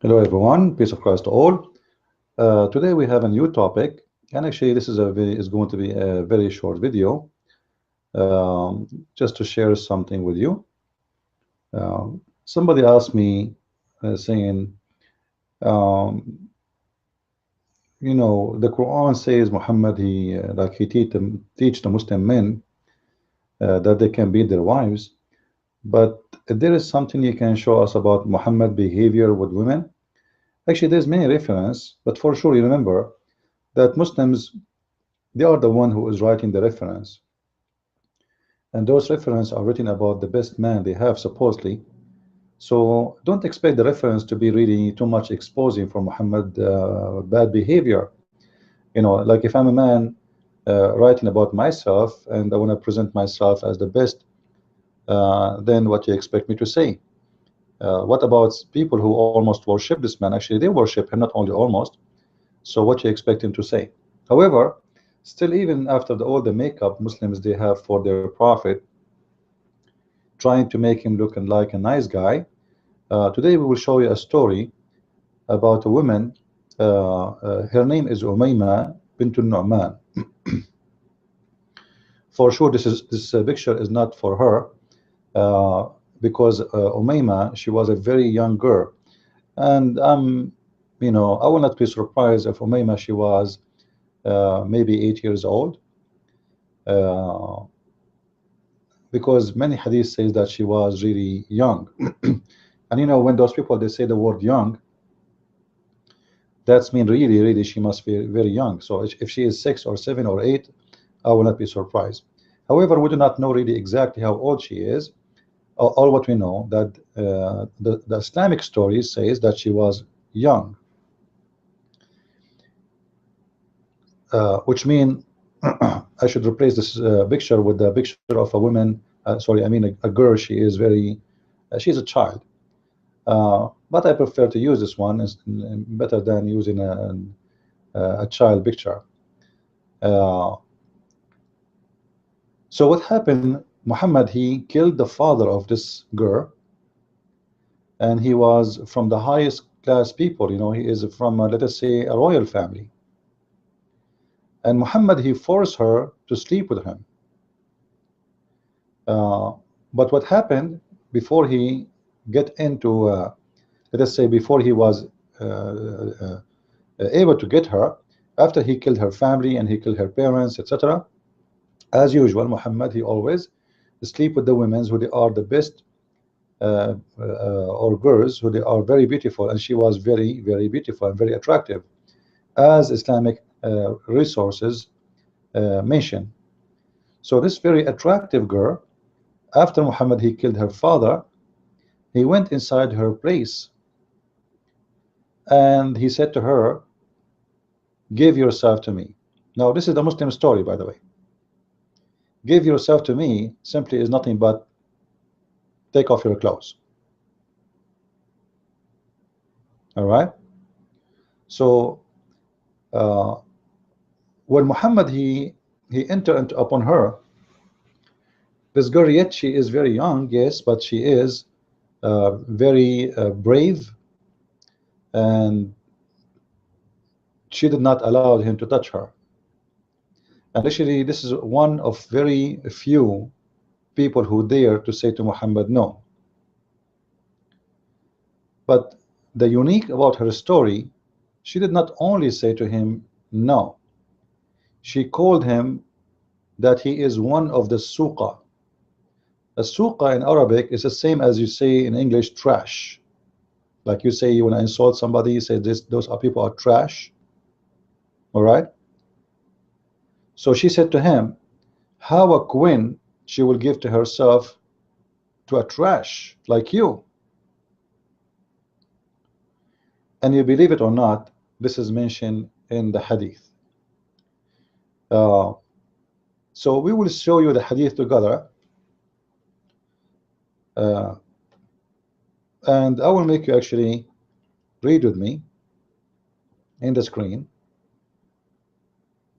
Hello everyone, peace of Christ to all. Today we have a new topic, and actually this is going to be a very short video, just to share something with you. Somebody asked me, saying, um, the Quran says Muhammad he teach the Muslim men that they can beat their wives, but there is something you can show us about Muhammad behavior with women. Actually, there's many reference, but for sure you remember that Muslims, they are the one who is writing the reference, and those references are written about the best man they have supposedly. So don't expect the reference to be really too much exposing for Muhammad bad behavior. Like if I'm a man writing about myself and I want to present myself as the best, then what do you expect me to say? What about people who almost worship this man? Actually, they worship him, not only almost. So what you expect him to say? However, still, even after all the makeup Muslims they have for their prophet, trying to make him look like a nice guy, today we will show you a story about a woman. Her name is Umayma bint Nu'man. For sure, this picture is not for her, because Umayma, she was a very young girl, and I will not be surprised if Umayma she was maybe 8 years old, because many hadith says that she was really young. And when those people they say the word young, that's mean really she must be very young. So if she is 6 or 7 or 8, I will not be surprised. However, we do not know really exactly how old she is. All what we know that the Islamic story says that she was young, which mean I should replace this picture with the picture of a woman. Sorry, I mean a girl. She is very, she's a child. But I prefer to use this one as better than using a child picture. So what happened? Muhammad he killed the father of this girl, and he was from the highest class people. He is from let us say a royal family. And Muhammad he forced her to sleep with him. But what happened before he get into let us say before he was able to get her, after he killed her family and he killed her parents, etc., as usual Muhammad he always sleep with the women who they are the best, or girls who they are very beautiful, and she was very beautiful and very attractive, as Islamic resources mention. So this very attractive girl, after Muhammad he killed her father, he went inside her place and he said to her, give yourself to me. Now this is the Muslim story, by the way. Give yourself to me simply is nothing but take off your clothes. All right. So when Muhammad he entered upon her, this girl, yet she is very young, yes, but she is very brave, and she did not allow him to touch her. And actually this is one of very few people who dare to say to Muhammad no. But the unique about her story, she did not only say to him no, she called him that he is one of the suqa. A suqa in Arabic is the same as you say in English trash. Like you say you want to insult somebody, you say those people are trash. All right. So she said to him, how a queen she will give to herself to a trash like you? And you believe it or not, this is mentioned in the hadith. So we will show you the hadith together, and I will make you actually read with me in the screen.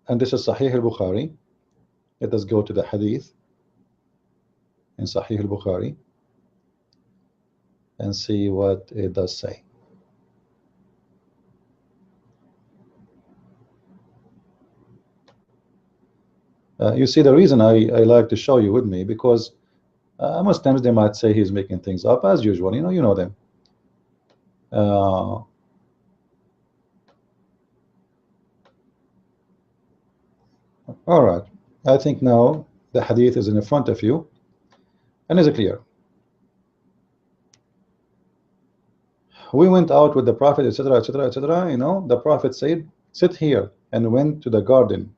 And this is Sahih al-Bukhari. Let us go to the hadith in Sahih al-Bukhari and see what it does say. You see, the reason I like to show you with me, because Muslims, they might say he's making things up as usual. You know them. All right. I think now the hadith is in front of you and is clear. We went out with the Prophet, etc., etc., etc. The Prophet said, sit here, and went to the garden.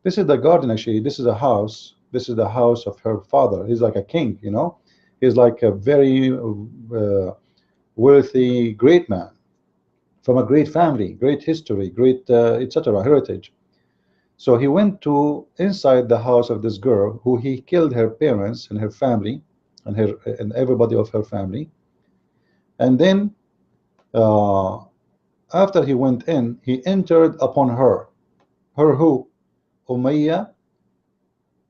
This is the garden, actually. This is a house. This is the house of her father. He's like a king. He's like a very wealthy, great man from a great family, great history, great etc. heritage. So he went to inside the house of this girl, who he killed her parents and her family, and everybody of her family. And then after he went in, he entered upon her. Her who? Umayyah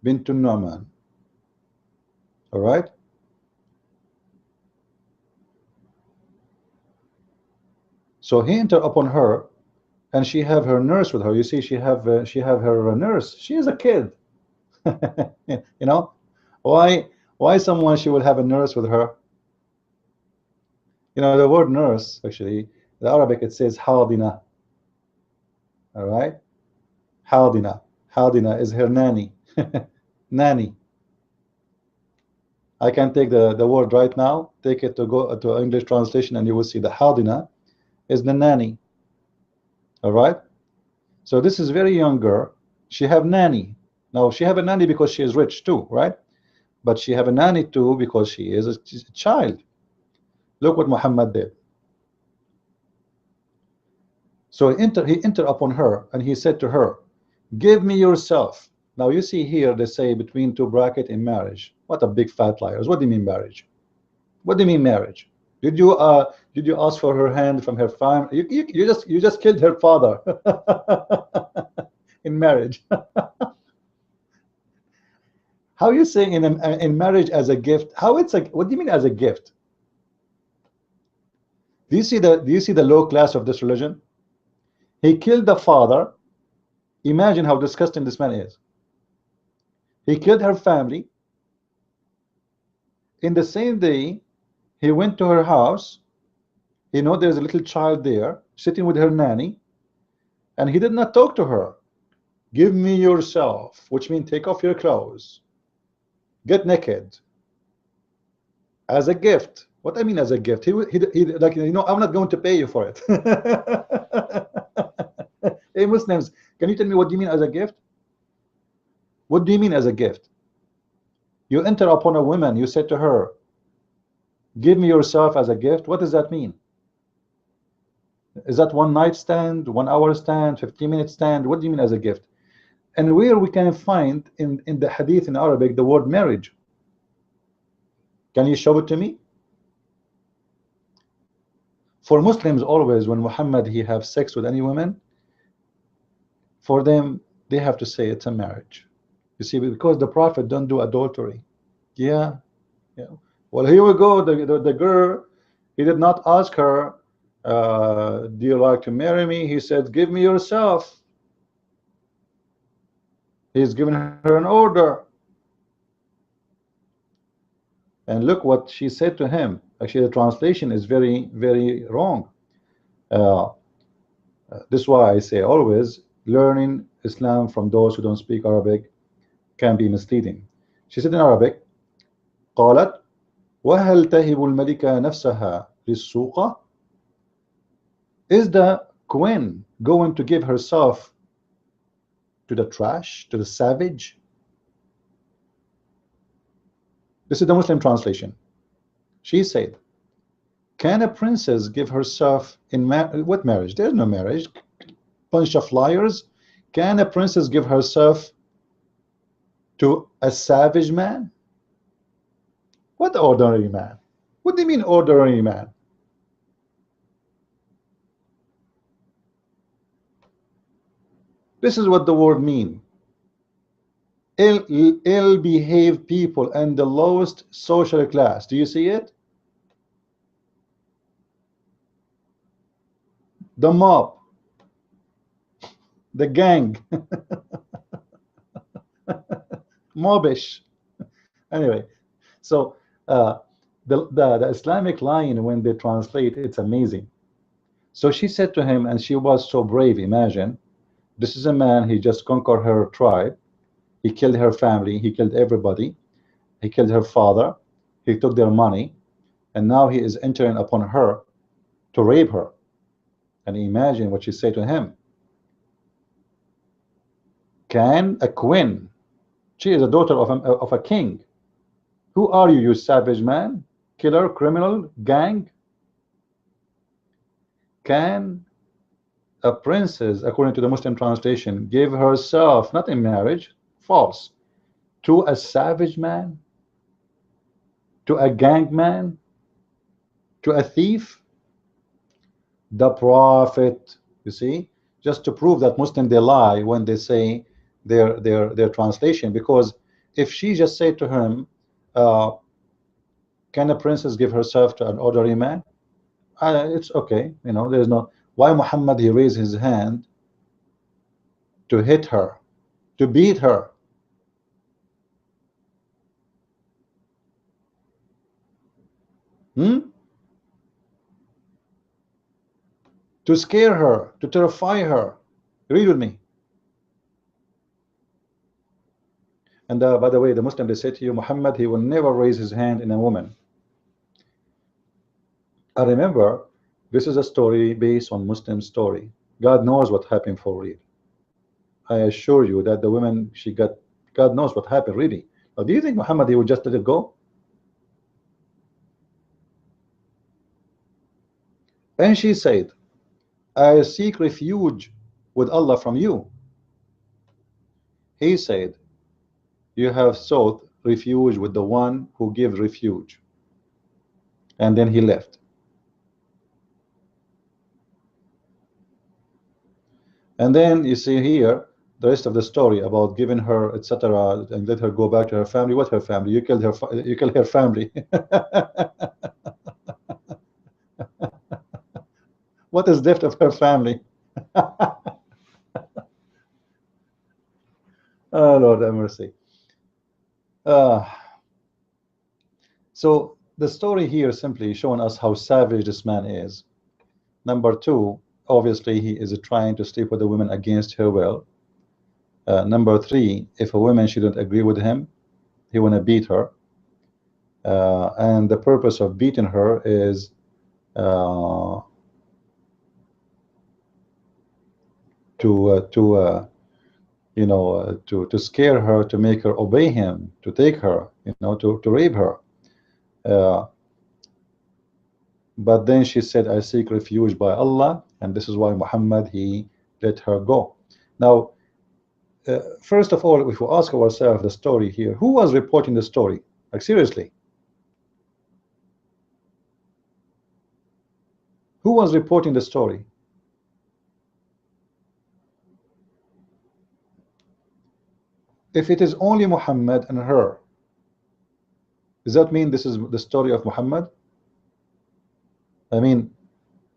bint Nu'man. All right. So he entered upon her, and she have her nurse with her. You see, she have her nurse. She is a kid. Why someone she will have a nurse with her? The word nurse, actually, the Arabic, it says hadina. All right, hadina is her nanny. Nanny. I can take the word right now, take it to go to English translation, and you will see the hadina is the nanny. All right. So this is very young girl. She have nanny. Now she have a nanny because she is rich too, right? But she have a nanny too because she is a child. Look what Muhammad did. So he entered upon her, and he said to her, give me yourself. Now you see here they say between two bracket in marriage. What a big fat liars. What do you mean marriage? What do you mean marriage? Did you ask for her hand from her family? You just killed her father in marriage. How are you saying in marriage as a gift? How it's like? What do you mean as a gift? Do you see the low class of this religion? He killed the father. Imagine how disgusting this man is. He killed her family. In the same day, he went to her house. There's a little child there sitting with her nanny, and he did not talk to her. Give me yourself, which means take off your clothes, get naked, as a gift. What I mean as a gift? He like, I'm not going to pay you for it. Hey Muslims, can you tell me what do you mean as a gift? What do you mean as a gift? You enter upon a woman, you said to her, give me yourself as a gift. What does that mean? Is that one night stand, 1 hour stand, 15-minute stand? What do you mean as a gift? And where we can find in the hadith in Arabic the word marriage? Can you show it to me? For Muslims, always when Muhammad he have sex with any woman, for them they have to say it's a marriage. You see, because the Prophet don't do adultery. Yeah. Well, here we go. The girl, he did not ask her, do you like to marry me? He said, give me yourself. He's given her an order. And look what she said to him. Actually, the translation is very, very wrong. This is why I say always learning Islam from those who don't speak Arabic can be misleading. She said in Arabic, قالت وهل تهب الملكة نفسها للسوقة? Is the queen going to give herself to the trash, to the savage? This is the Muslim translation. She said, can a princess give herself in what marriage? There's no marriage. Bunch of liars. Can a princess give herself to a savage man? What ordinary man? What do you mean ordinary man? This is what the word mean. Ill-behaved people and the lowest social class. Do you see it? The mob, the gang. Mobish. Anyway, so the Islamic line, when they translate, it's amazing. So she said to him, and she was so brave. Imagine, this is a man, he just conquered her tribe, he killed her family, he killed everybody, he killed her father, he took their money, and now he is entering upon her to rape her. And imagine what she said to him. Can a queen, she is a daughter of a king, who are you, you savage man, killer, criminal, gang? Can a princess, according to the Muslim translation, give herself, not in marriage, false, to a savage man, to a gang man, to a thief? The Prophet, you see, just to prove that Muslims, they lie when they say their translation. Because if she just said to him, can a princess give herself to an ordinary man? It's okay, you know, there's no. Why Muhammad, he raised his hand to hit her, to beat her? To scare her, to terrify her. Read with me. And by the way, the Muslim, they say to you, Muhammad, he will never raise his hand in a woman. I remember, this is a story based on Muslim story. God knows what happened for real. I assure you that the woman, she got, God knows what happened really. Now, do you think Muhammad, he would just let it go? And she said, I seek refuge with Allah from you. He said, you have sought refuge with the one who gives refuge. And then he left. And then you see here the rest of the story about giving her, etc., and let her go back to her family. What her family? You killed her. You killed her family. What is left of her family? Oh, Lord have mercy. So the story here simply showing us how savage this man is. Number two, obviously he is trying to sleep with a woman against her will. Number three, if a woman shouldn't agree with him, he want to beat her. And the purpose of beating her is you know, to scare her, to make her obey him, to take her, you know, to rape her. But then she said, I seek refuge by Allah, and this is why Muhammad, he let her go. Now, first of all, if we ask ourselves the story here, who was reporting the story? Like, seriously, who was reporting the story? If it is only Muhammad and her, does that mean this is the story of Muhammad? I mean,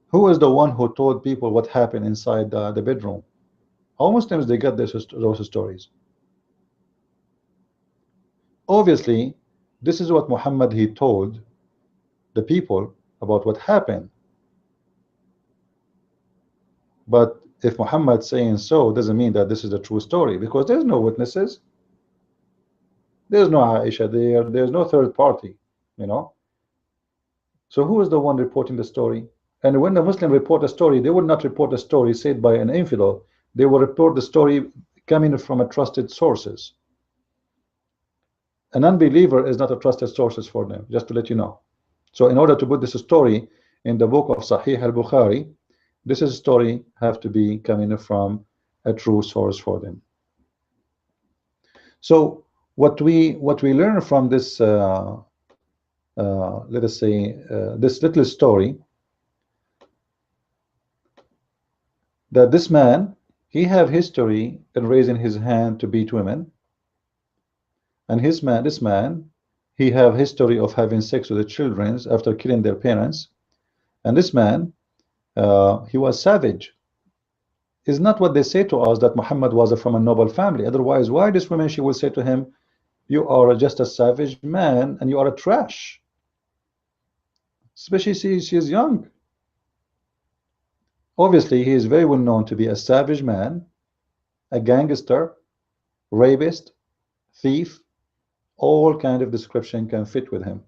who is the one who told people what happened inside the bedroom? How Muslims they get those stories? Obviously, this is what Muhammad, he told the people about what happened. But if Muhammad saying so, doesn't mean that this is a true story, because there's no witnesses. There's no Aisha there. There's no third party, you know. So who is the one reporting the story? And when the Muslim report a story, they would not report a story said by an infidel. They will report the story coming from a trusted sources. An unbeliever is not a trusted sources for them, just to let you know. So in order to put this story in the book of Sahih al-Bukhari, this is story have to be coming from a true source for them. So what we learn from this, let us say, this little story, that this man, he have history in raising his hand to beat women, and this man, he have history of having sex with the children after killing their parents, and this man, he was savage. Is not what they say to us that Muhammad was from a noble family. Otherwise, why this woman, she will say to him, You are just a savage man, and you are a trash. Especially she is young. Obviously, he is very well known to be a savage man, a gangster, rapist, thief. All kind of description can fit with him.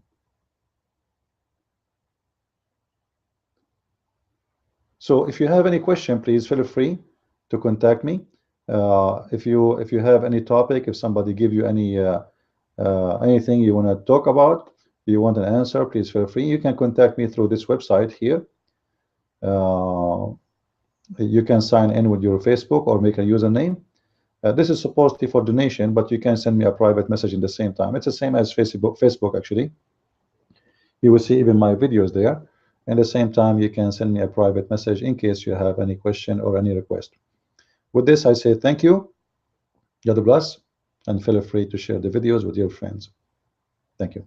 So if you have any question, please feel free to contact me. If you have any topic, if somebody give you any anything you want to talk about, you want an answer, please feel free. You can contact me through this website here. You can sign in with your Facebook or make a username. This is supposed to be for donation, but you can send me a private message in the same time. It's the same as Facebook actually. You will see even my videos there. At the same time, you can send me a private message in case you have any question or any request. With this, I say thank you, God bless, and feel free to share the videos with your friends. Thank you.